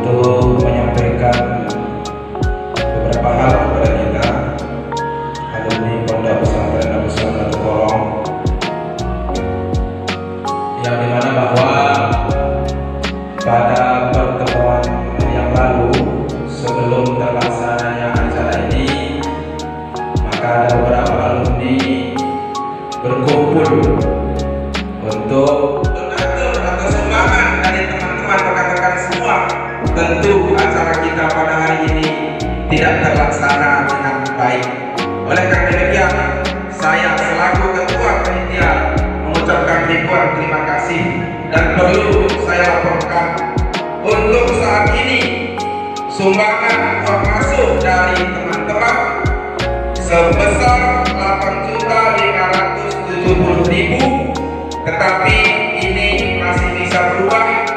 untuk menyampaikan beberapa hal kepada kita alumni Pondok Pesantren Babussalam Batu Korong, yang dimana bahwa pada pertemuan yang lalu sebelum terlaksananya acara ini, maka ada beberapa alumni berkumpul untuk donatur atau sumbangan dari teman-teman rekan-rekan semua. Tentu acara kita pada hari ini tidak terlaksana dengan baik. Oleh karena demikian, saya selaku ketua panitia mengucapkan ribuan terima kasih, dan perlu saya laporkan untuk saat ini sumbangan uang masuk dari teman-teman sebesar 8.570.000, tetapi ini masih bisa berubah